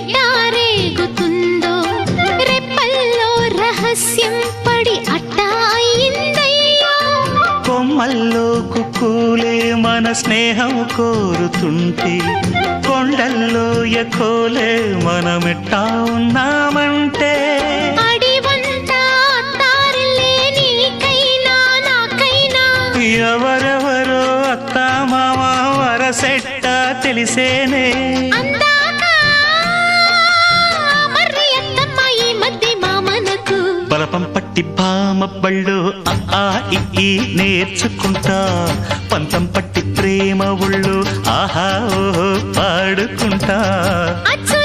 ఎట్టారేగుతుందో రెప్పల్లో రహస్యం పడి అట్టా అయిందయ్యో కొమ్మల్లో కుక్కూలే మన స్నేహం కోరుతుంటే కొండల్లో ఎకోలే మనమెట్టా ఉన్నామంటే అడివంతా తారలే నీకైనా నాకైనా ఎవరెవరో అత్తా మామ వరసెట్ట తెలిసేనే అందాక మర్రి అత్తమ్మ ఈ మధ్య మామనకు బలపం పట్టి భామ బళ్ళు ఆ ఈ నేర్చుకుంటా పంతం పట్టి ప్రేమ ఒళ్ళు ఆహా ఓహో పాడుకుంటా అచ్చు